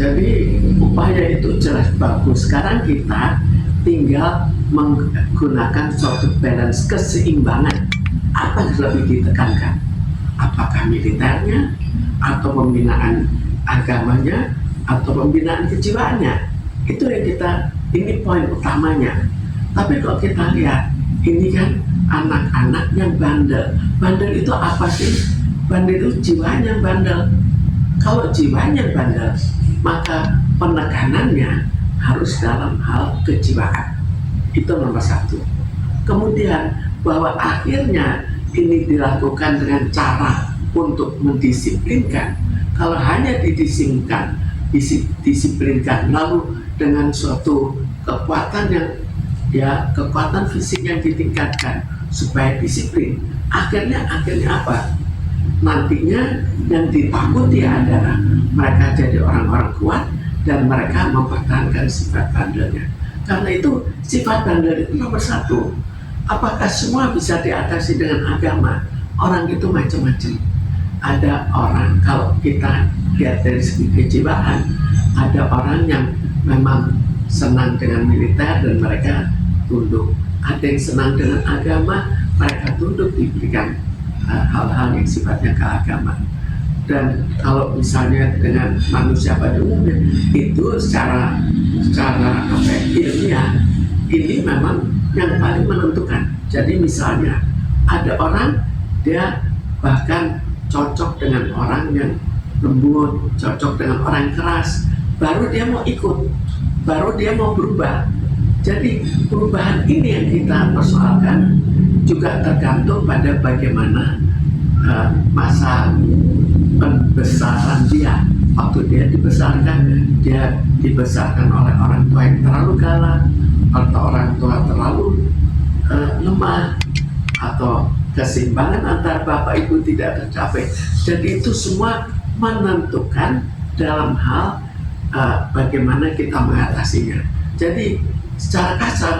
Jadi upaya itu jelas bagus. Sekarang kita tinggal menggunakan suatu balance, keseimbangan. Apa yang lebih ditekankan? Apakah militernya, atau pembinaan agamanya, atau pembinaan kejiwaannya? Itu yang ini poin utamanya. Tapi kalau kita lihat, ini kan anak-anak yang bandel. Bandel itu apa sih? Bandel itu jiwanya bandel. Kalau jiwanya bandel, maka penekanannya harus dalam hal kejiwaan. Itu nomor satu. Kemudian bahwa akhirnya ini dilakukan dengan cara untuk mendisiplinkan. Kalau hanya disiplinkan lalu dengan suatu kekuatan kekuatan fisik yang ditingkatkan supaya disiplin, akhirnya apa? Nantinya yang ditakuti adalah mereka jadi orang-orang kuat dan mereka mempertahankan sifat bandelnya. Karena itu sifat bandel itu nomor satu. Apakah semua bisa diatasi dengan agama? Orang itu macam-macam. Ada orang, kalau kita lihat dari segi kejiwaan, ada orang yang memang senang dengan militer dan mereka tunduk. Ada yang senang dengan agama, mereka tunduk, diberikan hal-hal yang sifatnya keagamaan. Dan kalau misalnya dengan manusia pada umumnya, itu secara ilmiah ini memang yang paling menentukan. Jadi misalnya ada orang, dia bahkan cocok dengan orang yang lembut, cocok dengan orang yang keras, baru dia mau ikut, baru dia mau berubah. Jadi perubahan ini yang kita persoalkan juga tergantung pada bagaimana masa pembesaran dia. Waktu dia dibesarkan oleh orang tua yang terlalu galak, atau orang tua terlalu lemah, atau keseimbangan antara bapak ibu tidak tercapai. Jadi itu semua menentukan dalam hal bagaimana kita mengatasinya. Jadi secara kasar,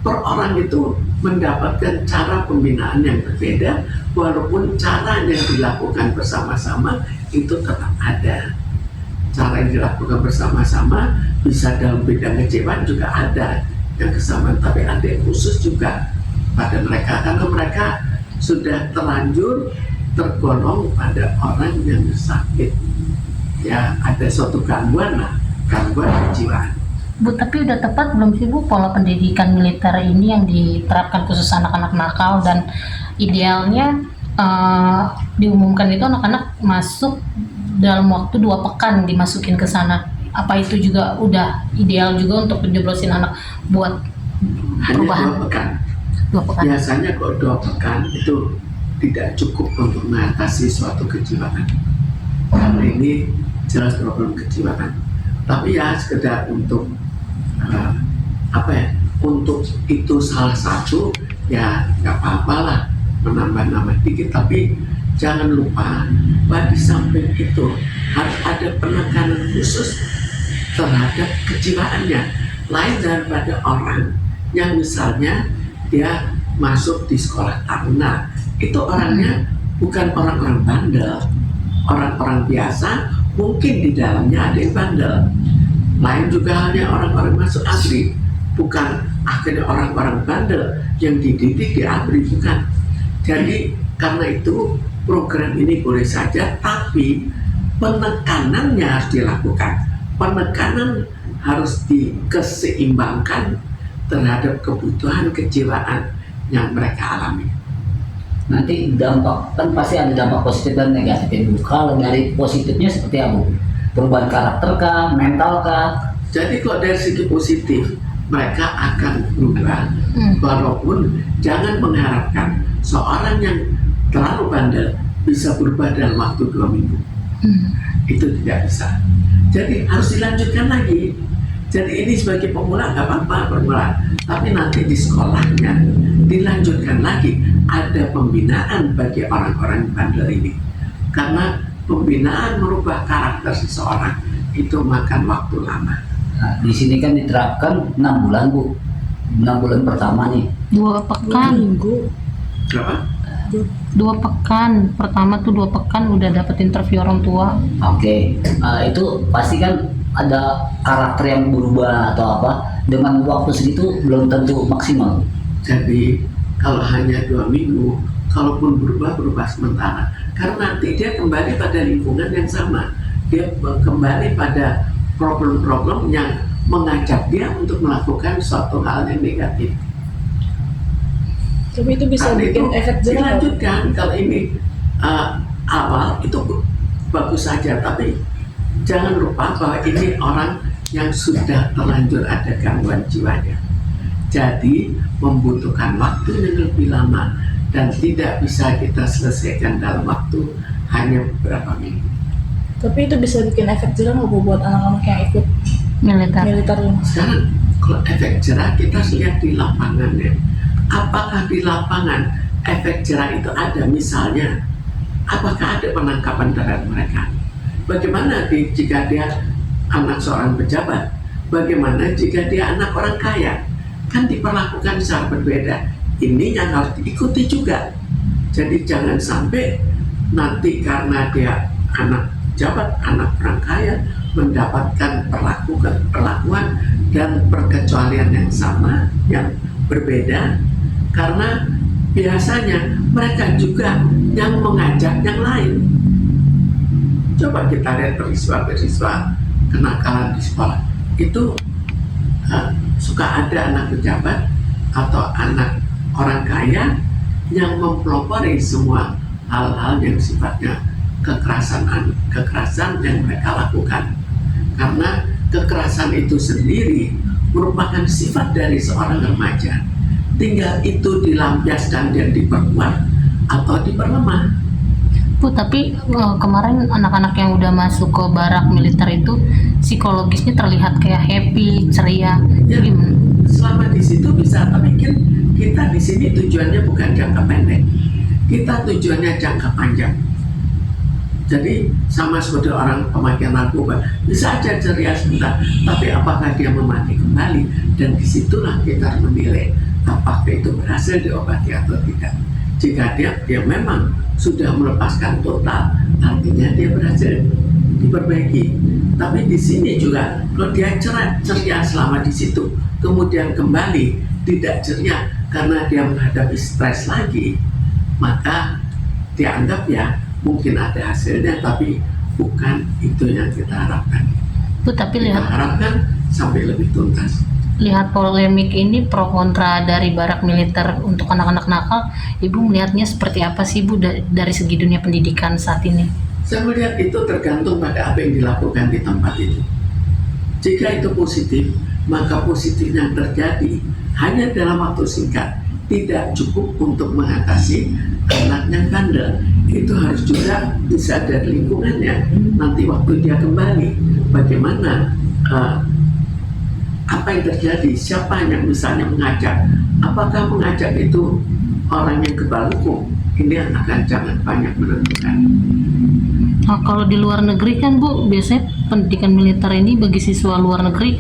per orang itu mendapatkan cara pembinaan yang berbeda, walaupun cara yang dilakukan bersama-sama itu tetap ada. Cara yang dilakukan bersama-sama bisa dalam bidang kejiwaan juga ada yang kesamaan, tapi ada yang khusus juga pada mereka, karena mereka sudah terlanjur tergolong pada orang yang sakit, ya ada suatu gangguan kejiwaan. Bu, tapi udah tepat belum sih Bu pola pendidikan militer ini yang diterapkan khusus anak-anak nakal, dan idealnya diumumkan itu anak-anak masuk dalam waktu 2 pekan dimasukin ke sana. Apa itu juga udah ideal juga untuk menjeblosin anak buat perubahan? Hanya 2 pekan. Biasanya kok 2 pekan itu tidak cukup untuk mengatasi suatu kejiwaan. Karena ini jelas problem kejiwaan. Tapi ya sekedar untuk untuk itu salah satu, ya nggak apa-apa lah menambah-nambah dikit, tapi jangan lupa bahwa di samping itu harus ada penekanan khusus terhadap kejiwaannya, lain daripada orang yang misalnya dia masuk di sekolah taruna, itu orangnya bukan orang-orang bandel, orang-orang biasa, mungkin di dalamnya ada yang bandel. Lain juga halnya orang-orang masuk ABRI, bukan akhirnya orang-orang bandel yang dididik di ABRI, bukan. Jadi karena itu program ini boleh saja, tapi penekanannya harus dilakukan. Penekanan harus dikeseimbangkan terhadap kebutuhan kejiwaan yang mereka alami. Nanti dampak, kan pasti ada dampak positif dan negatif. Kalau dari positifnya seperti apa? Perubahan karakter kah, mental kah? Jadi kalau dari segi positif, mereka akan berubah, walaupun jangan mengharapkan seorang yang terlalu bandel bisa berubah dalam waktu 2 minggu. Itu tidak bisa. Jadi harus dilanjutkan lagi. Jadi ini sebagai pemula nggak apa-apa pemula, tapi nanti di sekolahnya dilanjutkan lagi, ada pembinaan bagi orang-orang bandel ini. Karena pembinaan merubah karakter seseorang itu makan waktu lama. Nah, di sini kan diterapkan 6 bulan Bu. 6 bulan pertama nih. 2 pekan. Berapa? 2 pekan. Pertama tuh 2 pekan udah dapet interview orang tua. Oke. Itu pasti kan ada karakter yang berubah atau apa, dengan waktu segitu belum tentu maksimal. Jadi kalau hanya 2 minggu, kalaupun berubah sementara, karena nanti dia kembali pada lingkungan yang sama, dia kembali pada problem-problem yang mengajak dia untuk melakukan suatu hal yang negatif. Tapi itu bisa Karena bikin itu efek jerah. dilanjutkan. Kalau ini awal itu bagus saja, tapi jangan lupa bahwa ini orang yang sudah terlanjur ada gangguan jiwanya. Jadi membutuhkan waktu yang lebih lama dan tidak bisa kita selesaikan dalam waktu hanya beberapa minggu. Tapi itu bisa bikin efek jerah nggak Bu, buat anak-anak yang ikut militer. militer ini? Sekarang kalau efek jerah kita lihat di lapangan ya. Apakah di lapangan efek jerah itu ada? Misalnya, apakah ada penangkapan terhadap mereka? Bagaimana jika dia anak seorang pejabat? Bagaimana jika dia anak orang kaya? Kan diperlakukan secara berbeda. Ini yang harus diikuti juga. Jadi jangan sampai nanti karena dia anak pejabat, anak orang kaya, mendapatkan perlakuan dan perkecualian yang sama, yang berbeda, karena biasanya mereka juga yang mengajak yang lain. Coba kita lihat peristiwa kenakalan di sekolah itu suka ada anak pejabat atau anak orang kaya yang mempelopori semua hal-hal yang sifatnya kekerasan yang mereka lakukan, karena kekerasan itu sendiri merupakan sifat dari seorang remaja. Tinggal itu dilampiaskan dan diperkuat atau diperlemah. Bu, tapi kemarin anak-anak yang udah masuk ke barak militer itu psikologisnya terlihat kayak happy, ceria. Ya, Gimana? selama di situ bisa, tapi kan kita di sini tujuannya bukan jangka pendek, kita tujuannya jangka panjang. Jadi sama seperti orang pemakaian narkoba, bisa aja ceria sebentar, tapi apakah dia memati kembali? Dan disitulah kita menilai apakah itu berhasil diobati atau tidak. Jika dia memang sudah melepaskan total, artinya dia berhasil diperbaiki. Tapi di sini juga kalau dia ceria selama di situ, kemudian kembali tidak ceria karena dia menghadapi stres lagi, maka dianggap ya mungkin ada hasilnya, tapi bukan itu yang kita harapkan. Bu, tapi Kita harapkan sampai lebih tuntas. lihat polemik ini pro kontra dari barak militer untuk anak-anak nakal, Ibu melihatnya seperti apa sih Bu dari segi dunia pendidikan saat ini? Saya melihat itu tergantung pada apa yang dilakukan di tempat itu. Jika itu positif, maka positif yang terjadi hanya dalam waktu singkat tidak cukup untuk mengatasi anak yang bandel. Itu harus juga bisa dari lingkungannya. Nanti waktu dia kembali, bagaimana apa yang terjadi, siapa yang misalnya mengajak, apakah mengajak itu orang yang kebal hukum, ini akan jangan banyak menentukan. Nah, kalau di luar negeri kan Bu, biasanya pendidikan militer ini bagi siswa luar negeri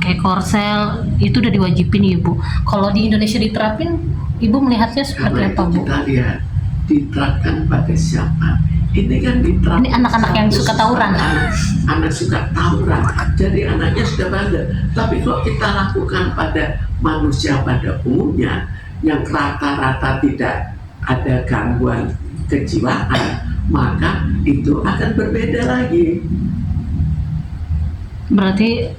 kayak Korsel itu udah diwajibin Ibu. Kalau di Indonesia diterapin, Ibu melihatnya seperti Karena apa itu Bu? kita lihat diterapkan pada siapa. Ini kan diterapkan. Ini anak-anak yang suka tawuran. Anak suka tawuran. Jadi anaknya sudah bandel. Tapi kalau kita lakukan pada manusia pada umumnya yang rata-rata tidak ada gangguan kejiwaan, maka itu akan berbeda lagi. Berarti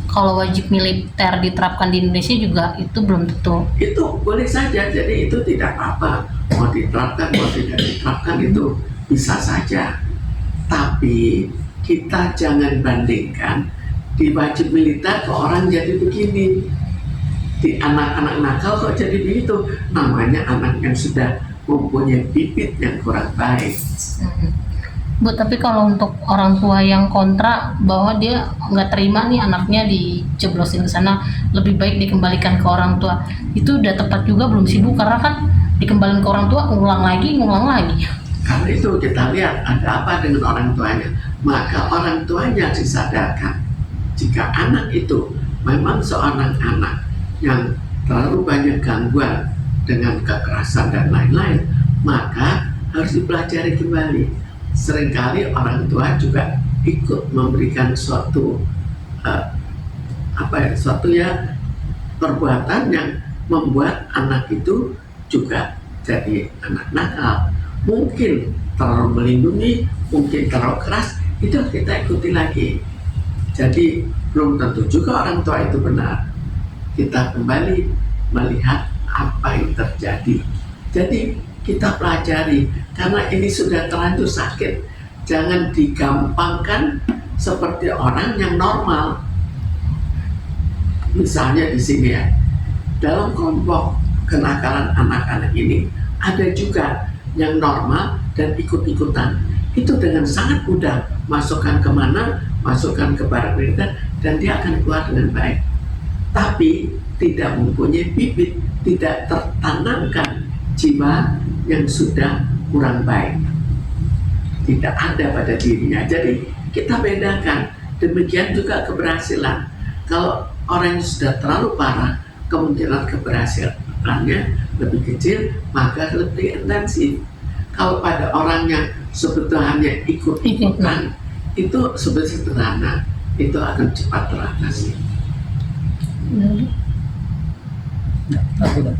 kalau wajib militer diterapkan di Indonesia juga itu belum tentu. Itu boleh saja, jadi itu tidak apa-apa. Mau diterapkan, mau tidak diterapkan itu bisa saja. Tapi kita jangan bandingkan di wajib militer ke orang jadi begini, di anak-anak nakal kok jadi begitu. Namanya anak yang sudah mempunyai bibit yang kurang baik. Bu, tapi kalau untuk orang tua yang kontra bahwa dia nggak terima nih anaknya dijeblosin ke sana, lebih baik dikembalikan ke orang tua, itu udah tepat juga belum sih Bu? Karena kan dikembalikan ke orang tua ngulang lagi. Karena itu kita lihat ada apa dengan orang tuanya, maka orang tuanya disadarkan jika anak itu memang seorang anak yang terlalu banyak gangguan dengan kekerasan dan lain-lain, maka harus dipelajari kembali. Seringkali orang tua juga ikut memberikan suatu suatu ya perbuatan yang membuat anak itu juga jadi anak nakal. Mungkin terlalu melindungi, mungkin terlalu keras, itu kita ikuti lagi. Jadi belum tentu juga orang tua itu benar. Kita kembali melihat apa yang terjadi. Jadi kita pelajari, karena ini sudah terlanjur sakit. Jangan digampangkan seperti orang yang normal. Misalnya di sini ya, dalam kelompok kenakalan anak-anak ini ada juga yang normal dan ikut-ikutan. Itu dengan sangat mudah masukkan kemana, masukkan ke barak militer, dan dia akan keluar dengan baik. Tapi tidak mempunyai bibit, tidak tertanamkan jiwa yang sudah kurang baik, tidak ada pada dirinya. Jadi kita bedakan. Demikian juga keberhasilan. Kalau orang yang sudah terlalu parah, kemungkinan keberhasilannya lebih kecil, maka lebih intensif. Kalau pada orang yang sebetulnya hanya ikut-ikutan, itu sebetulnya sederhana, itu akan cepat teratasi. Hmm. Nah, aku